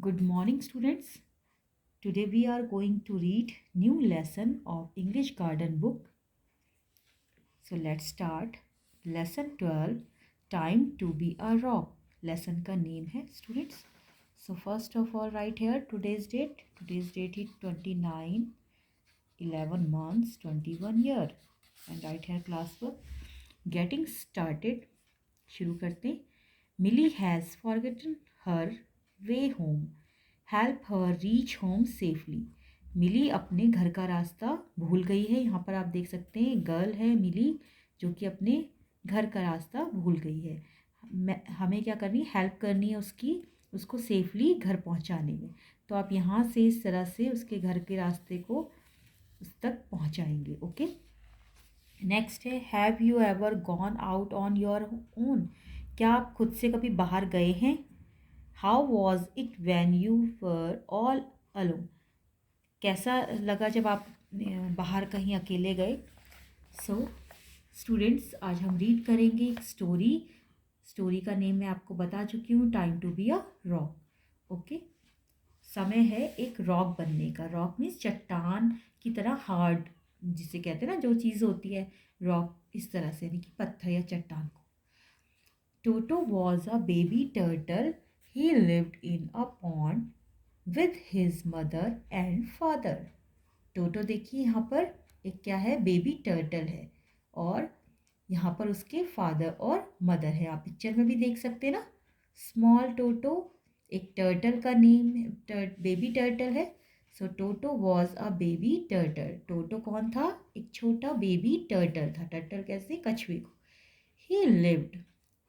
Good morning, students. Today we are going to read new lesson of English Garden book. So let's start. Lesson 12, Time to be a Rock. Lesson का name है students. So first of all, write here today's date. Today's date is 29, 11 months, 21 year. And write here classwork. Getting started. शुरू करते हैं. Millie has forgotten her way home. Help her reach home safely. मिली अपने घर का रास्ता भूल गई है. यहाँ पर आप देख सकते हैं गर्ल है मिली जो कि अपने घर का रास्ता भूल गई है. हमें क्या करनी है, हेल्प करनी है उसको सेफली घर पहुँचाने में. तो आप यहाँ से इस तरह से उसके घर के रास्ते को उस तक पहुँचाएंगे. ओके. नेक्स्ट है have you ever gone out on your own. क्या आप खुद से कभी बाहर गए हैं. How was it when you were all alone. कैसा लगा जब आप बाहर कहीं अकेले गए. सो स्टूडेंट्स, आज हम रीड करेंगे एक स्टोरी का नेम मैं आपको बता चुकी हूँ, time to be a rock. Okay. समय है एक रॉक बनने का. रॉक मीन्स चट्टान की तरह हार्ड, जिसे कहते हैं ना जो चीज़ होती है रॉक, इस तरह से, यानी कि पत्थर या चट्टान को. टोटो was a baby turtle. He lived in a pond with his mother and father. टोटो देखिए यहाँ पर एक क्या है, बेबी टर्टल है और यहाँ पर उसके फादर और मदर है. आप पिक्चर में भी देख सकते हैं ना. स्मॉल टोटो, एक टर्टल का नेम बेबी टर्टल है. So Toto was a baby turtle. Toto कौन था, एक छोटा बेबी टर्टल था. टर्टल कैसे, कछुए को. He lived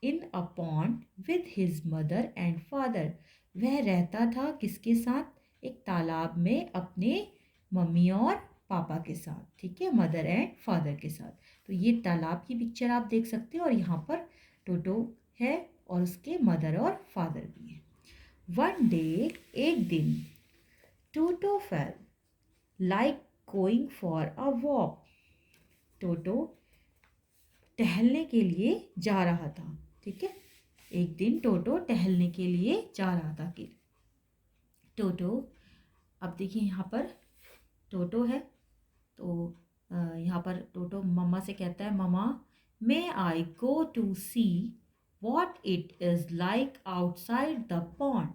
in a pond with his mother and father. वह रहता था किसके साथ, एक तालाब में अपने मम्मी और पापा के साथ. ठीक है, मदर एंड फादर के साथ. तो ये तालाब की पिक्चर आप देख सकते हो और यहाँ पर टोटो है और उसके मदर और फादर भी है. वन डे, एक दिन, Toto felt like going for a walk. Toto टहलने के लिए जा रहा था. ठीक है, एक दिन टोटो टहलने के लिए जा रहा था कि टोटो, अब देखिए यहाँ पर टोटो है तो यहाँ पर टोटो मम्मा से कहता है, mama may I go to see what it is like outside the pond.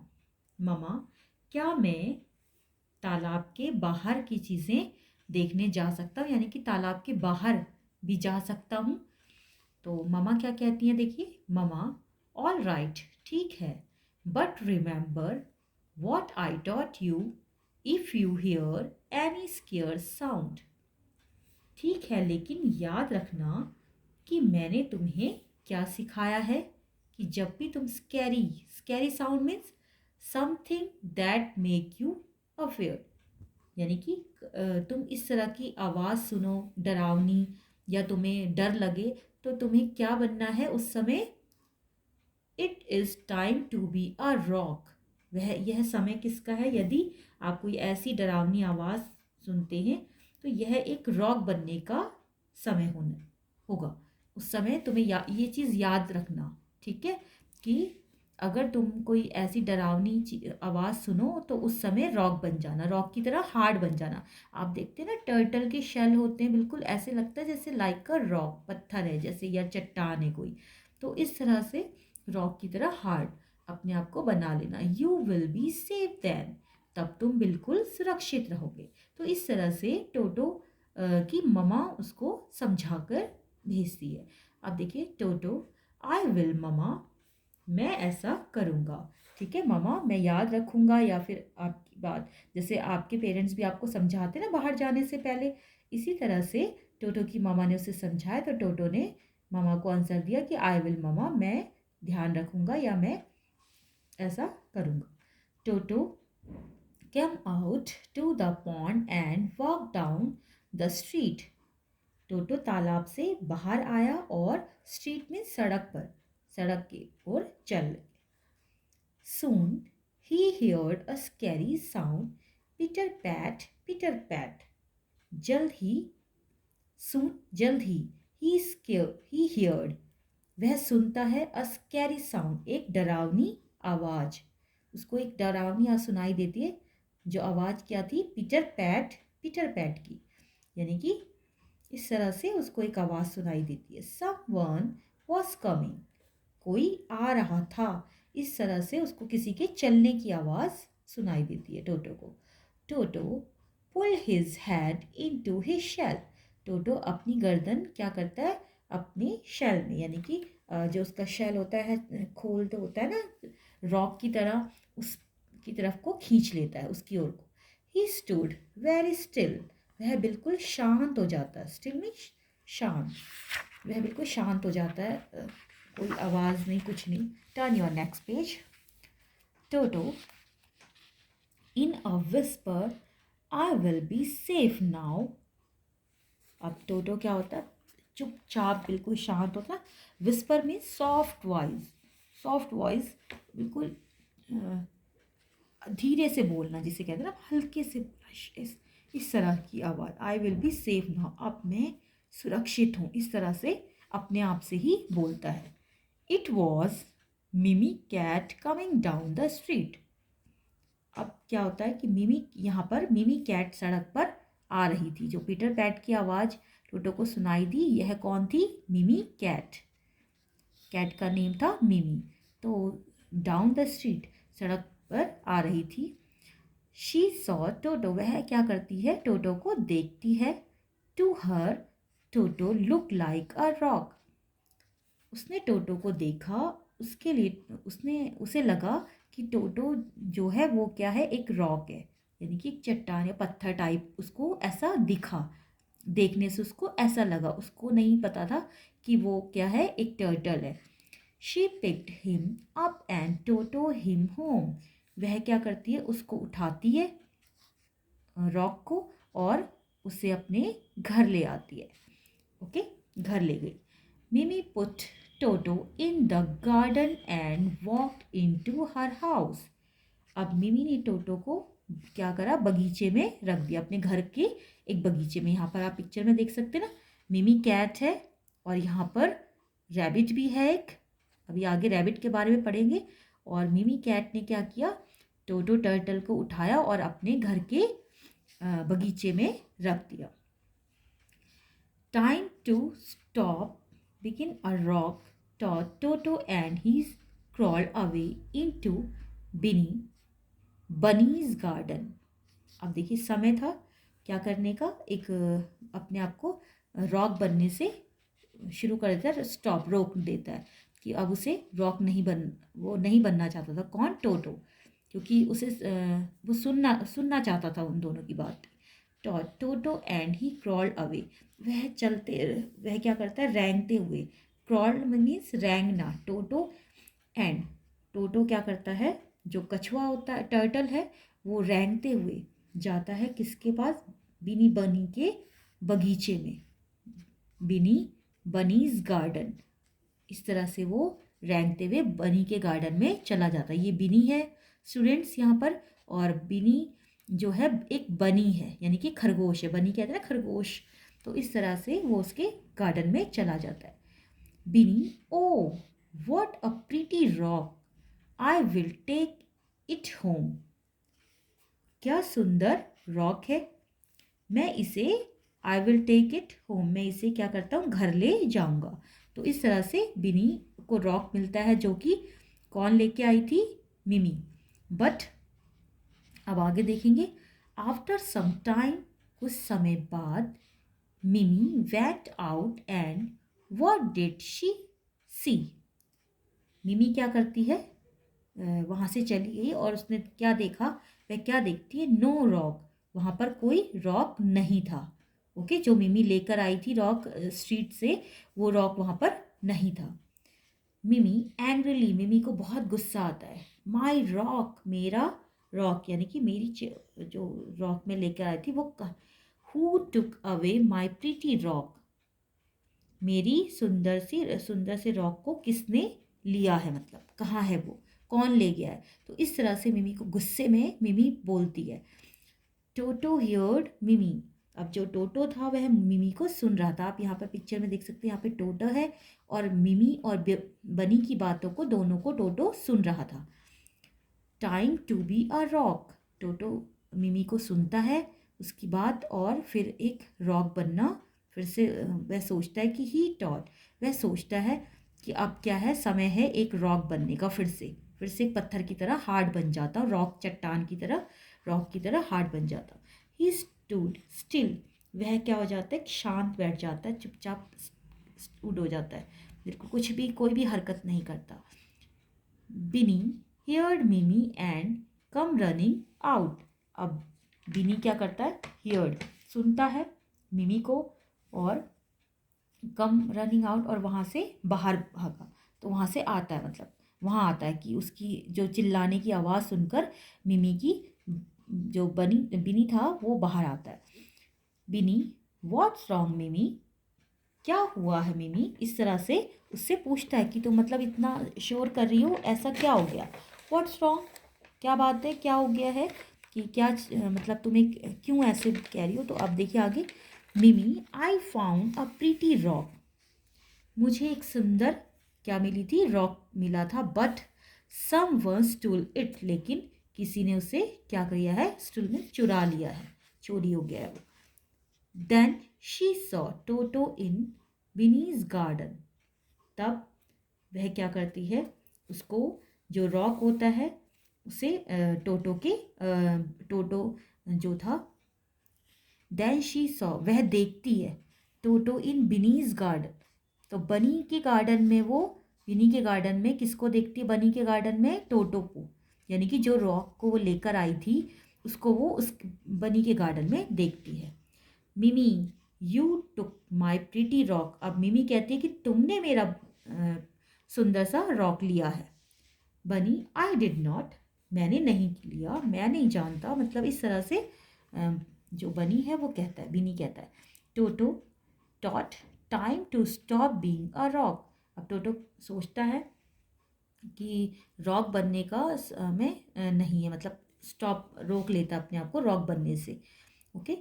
Mama, क्या मैं तालाब के बाहर की चीज़ें देखने जा सकता हूँ, यानी कि तालाब के बाहर भी जा सकता हूँ. तो मम्मा क्या कहती हैं, देखिए. मम्मा, ऑल राइट, ठीक है, but remember what I taught you if you here any square sound. ठीक है, लेकिन याद रखना कि मैंने तुम्हें क्या सिखाया है, कि जब भी तुम scary sound means something that make you affair, यानी कि तुम इस तरह की आवाज़ सुनो डरावनी या तुम्हें डर लगे, तो तुम्हें क्या बनना है उस समय. It is time to be a rock. यह समय किसका है, यदि आप कोई ऐसी डरावनी आवाज़ सुनते हैं तो यह एक रॉक बनने का समय होगा. उस समय तुम्हें ये चीज़ याद रखना. ठीक है, कि अगर तुम कोई ऐसी डरावनी आवाज़ सुनो तो उस समय रॉक बन जाना, रॉक की तरह हार्ड बन जाना. आप देखते हैं ना टर्टल के शेल होते हैं, बिल्कुल ऐसे लगता है जैसे लाइक अ रॉक, पत्थर है जैसे या चट्टान है कोई. तो इस तरह से रॉक की तरह हार्ड अपने आप को बना लेना. You will be safe then. तब तुम बिल्कुल सुरक्षित रहोगे. तो इस तरह से टोटो की मम्मा उसको समझाकर भेजती है. अब देखिए टोटो, आई विल मम्मा, मैं ऐसा करूँगा. ठीक है मम्मा, मैं याद रखूँगा. या फिर आपकी बात, जैसे आपके पेरेंट्स भी आपको समझाते ना बाहर जाने से पहले, इसी तरह से टोटो की मामा ने उसे समझाया. तो टोटो ने मामा को आंसर दिया कि आई विल मम्मा, मैं ध्यान रखूँगा या मैं ऐसा करूँगा. Toto came out to the pond and walk down the street. Toto तालाब से बाहर आया और स्ट्रीट में सड़क की ओर चल. Soon he heard a scary sound, pitter pat, pitter pat. जल्द ही, soon जल्द ही, he heard, वह सुनता है, a scary sound, एक डरावनी आवाज. उसको एक डरावनी आवाज़ सुनाई देती है, जो आवाज़ क्या थी, पीटर पैट की, यानी कि इस तरह से उसको एक आवाज़ सुनाई देती है। समवन वॉज कमिंग, कोई आ रहा था, इस तरह से उसको किसी के चलने की आवाज़ सुनाई देती है टोटो को। Toto pull his head into his shell, Toto अपनी गर्दन क्या करता है, अपने शेल में, यानी कि जो उसका शेल होता है, खोल तो होता है ना रॉक की तरह, उसकी तरफ को खींच लेता है उसकी ओर को। ही स्टूड वेरी स्टिल, वह बिल्कुल शांत हो जाता है, स्टिल मीन्स शांत, वह बिल्कुल शांत हो जाता है, कोई आवाज़ नहीं, कुछ नहीं। Turn your next page. Toto in a whisper, I will be safe now. अब टोटो क्या होता है, चुपचाप बिल्कुल शांत होता है। Whisper means soft voice, soft voice, बिल्कुल धीरे से बोलना, जिसे कहते हैं ना हल्के से बोलना, इस तरह की आवाज़। I will be safe now, अब मैं सुरक्षित हूँ, इस तरह से अपने आप से ही बोलता है। It was Mimi cat coming down the street. अब क्या होता है कि मिमी, यहाँ पर मिमी कैट सड़क पर आ रही थी। जो पीटर पैट की आवाज़ टोटो को सुनाई दी, यह कौन थी, मिमी कैट, कैट का नेम था मिमी। तो डाउन द स्ट्रीट, सड़क पर आ रही थी। शी सॉ टोटो, वह क्या करती है, टोटो को देखती है। To her Toto look like a rock, उसने टोटो को देखा, उसके लिए उसे लगा कि टोटो जो है वो क्या है, एक रॉक है, यानी कि एक चट्टान या पत्थर टाइप, उसको ऐसा दिखा, देखने से उसको ऐसा लगा, उसको नहीं पता था कि वो क्या है, एक टर्टल है। She picked him up and Toto him home, वह क्या करती है, उसको उठाती है रॉक को, और उसे अपने घर ले आती है। ओके, घर ले गई। मिमी put toto in the garden and walked into her house. अब मिमी ने टोटो को क्या करा, बगीचे में रख दिया, अपने घर के एक बगीचे में। यहाँ पर आप पिक्चर में देख सकते हैं ना, मिमी कैट है और यहाँ पर रैबिट भी है एक, अभी आगे रैबिट के बारे में पढ़ेंगे। और मिमी कैट ने क्या किया, टोटो टर्टल को उठाया और अपने घर के बगीचे में रख दिया। Time to stop begin a rock taught Toto and he crawled away into Binny's garden. अब देखिए, समय था क्या करने का, एक अपने आप को रॉक बनने से शुरू कर देता है, स्टॉप, रोक देता है कि अब उसे रॉक नहीं वो नहीं बनना चाहता था। कौन, टोटो, क्योंकि उसे वो सुनना चाहता था उन दोनों की बात। टोटो एंड ही क्रॉल्ड अवे, वह क्या करता है, रेंगते हुए, क्रॉल्ड मीन्स रेंगना, टोटो क्या करता है, जो कछुआ होता है, टर्टल है, वो रेंगते हुए जाता है किसके पास, बिनी बनी के बगीचे में, बनीज गार्डन। इस तरह से वो रेंगते हुए बनी के गार्डन में चला जाता है। ये बिनी है स्टूडेंट्स यहाँ पर, और बिनी जो है एक बनी है, यानी कि खरगोश है, बनी कहते हैं ना खरगोश। तो इस तरह से वो उसके गार्डन में चला जाता है। Binny, oh what a pretty rock, I will take it home, क्या सुंदर रॉक है, मैं इसे, I will take it home, मैं इसे क्या करता हूँ, घर ले जाऊंगा। तो इस तरह से बिनी को रॉक मिलता है, जो कि कौन लेके आई थी, मिमी। बट अब आगे देखेंगे, आफ्टर सम टाइम, कुछ समय बाद, Mimi went out and what did she see, Mimi क्या करती है, वहाँ से चली गई और उसने क्या देखा, वह क्या देखती है, नो रॉक, वहाँ पर कोई रॉक नहीं था। ओके, जो मिमी लेकर आई थी रॉक स्ट्रीट से, वो रॉक वहाँ पर नहीं था। मिमी एंग्रीली, मिमी को बहुत गुस्सा आता है, माई रॉक, मेरा रॉक, यानी कि मेरी जो रॉक में लेकर आई थी वो, who took away my pretty rock, मेरी सुंदर से रॉक को किसने लिया है, मतलब कहाँ है वो, कौन ले गया है। तो इस तरह से मिमी को गुस्से में मिमी बोलती है। टोटो हियर्ड मिमी, अब जो टोटो था वह मिमी को सुन रहा था। आप यहाँ पर पिक्चर में देख सकते हैं, यहाँ पे टोटो है और मिमी और बनी की बातों को, दोनों को टोटो सुन रहा था। Time to be a rock. Toto Mimi को सुनता है उसकी बात और फिर एक रॉक बनना, फिर से वह सोचता है कि ही टॉट, वह सोचता है कि अब क्या है, समय है एक रॉक बनने का, फिर से एक पत्थर की तरह हार्ड बन जाता, रॉक चट्टान की तरह, रॉक की तरह हार्ड बन जाता। ही स्टूड स्टिल, वह क्या हो जाता है, शांत बैठ जाता है, चुपचाप स्टूड हो जाता है, बिल्कुल कुछ भी, कोई भी हरकत नहीं करता। बिनी हियर्ड मिमी एंड कम रनिंग आउट। अब बिनी क्या करता है, हियर्ड सुनता है मिमी को, और कम रनिंग आउट और वहाँ से बाहर भागा, तो वहाँ से आता है, मतलब वहाँ आता है कि उसकी जो चिल्लाने की आवाज़ सुनकर मिमी की जो बिनी था वो बाहर आता है। बिनी व्हाट्स रॉन्ग मिमी, क्या हुआ है मिमी, इस तरह से उससे पूछता है कि तुम मतलब इतना शोर कर रही हो, ऐसा क्या हो गया, व्हाट्स रॉन्ग, क्या बात है, क्या हो गया है, कि क्या मतलब तुम्हें क्यों ऐसे कह रही हो। तो अब देखिए आगे, Mimi I found a pretty rock, मुझे एक सुंदर क्या मिली थी, रॉक मिला था, but someone stole it, लेकिन किसी ने उसे क्या किया है, स्टूल में चुरा लिया है, चोरी हो गया है वो। Then she saw Toto in Winnie's garden, तब वह क्या करती है, उसको जो रॉक होता है उसे टोटो जो था, देन शी सॉ, वह देखती है, टोटो इन बिनीज गार्डन, तो बनी के गार्डन में वो, बिनी के गार्डन में किसको देखती है, बनी के गार्डन में टोटो को, यानी कि जो रॉक को वो लेकर आई थी उसको वो उस बनी के गार्डन में देखती है। मिमी you took my pretty rock, अब मिमी कहती है कि तुमने मेरा सुंदर सा रॉक लिया है। बनी आई डिड नॉट, मैंने नहीं लिया, मैं नहीं जानता, मतलब इस तरह से जो बनी है वो कहता है, बिनी कहता है। Toto thought time to stop being a rock, अब टोटो सोचता है कि रॉक बनने का समय नहीं है, मतलब स्टॉप, रोक लेता अपने आप को रॉक बनने से। Okay,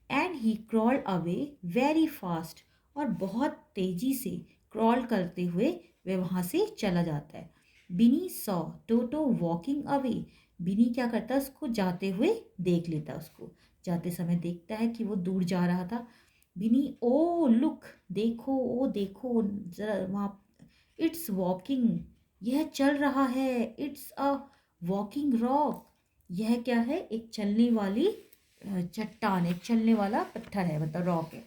and he crawled away very fast, और बहुत तेजी से क्रॉल करते हुए वह वहाँ से चला जाता है। बिनी सॉ टोटो वॉकिंग अवे, बिनी क्या करता है, उसको जाते हुए देख लेता है, उसको जाते समय देखता है कि वो दूर जा रहा था। बिनी ओ लुक, देखो, ओ देखो जरा वहाँ, इट्स वॉकिंग, यह चल रहा है, इट्स अ वॉकिंग रॉक, यह क्या है, एक चलने वाली चट्टान, एक चलने वाला पत्थर है, मतलब रॉक है।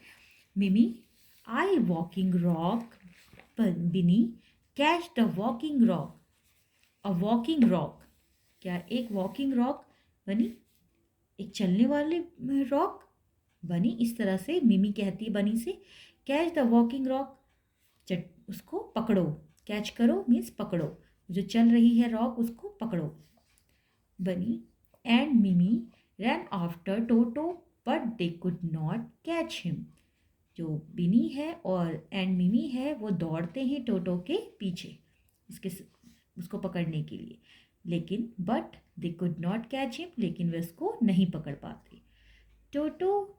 मिमी आई walking rock, Binny catch the walking rock, a walking rock, क्या एक वॉकिंग रॉक, बनी एक चलने वाले रॉक, बनी इस तरह से मिमी कहती है बनी से, कैच द वॉकिंग रॉक, उसको पकड़ो, कैच करो मीन्स पकड़ो, जो चल रही है रॉक उसको पकड़ो। बनी एंड मिमी रैन after toto but they could not catch him, जो बिनी है और एंड मिमी है वो दौड़ते हैं टोटो के पीछे, उसके उसको पकड़ने के लिए, लेकिन but they could not catch him, लेकिन वे उसको नहीं पकड़ पाते। टोटो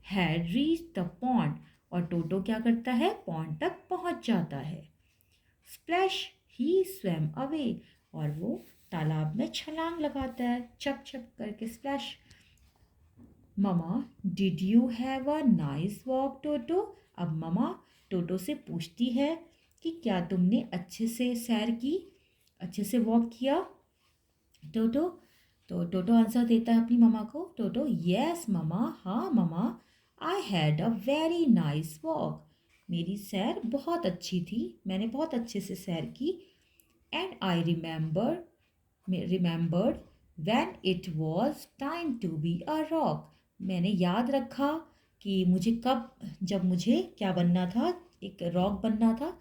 हैड रीच द पॉन्ड, और टोटो क्या करता है, पॉन्ड तक पहुंच जाता है। स्प्लैश ही स्वैम अवे, और वो तालाब में छलांग लगाता है, छप छप करके splash. Mama did you have a nice walk Toto, अब ममा टोटो से पूछती है कि क्या तुमने अच्छे से सैर की, अच्छे से वॉक किया टोटो। तो टोटो आंसर देता है अपनी ममा को, टोटो यस ममा, हाँ mama, I had a very nice walk, मेरी सैर बहुत अच्छी थी, मैंने बहुत अच्छे से सैर की। And I remembered when it was time to be a rock, मैंने याद रखा कि मुझे कब, जब मुझे क्या बनना था, एक रॉक बनना था,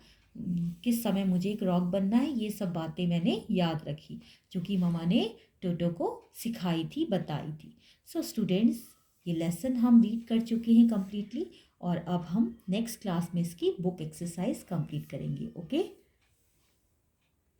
किस समय मुझे एक रॉक बनना है, ये सब बातें मैंने याद रखी जो कि ममा ने टोटो को सिखाई थी, बताई थी। सो स्टूडेंट्स, ये लेसन हम रीड कर चुके हैं कम्प्लीटली, और अब हम नेक्स्ट क्लास में इसकी बुक एक्सरसाइज कंप्लीट करेंगे। ओके।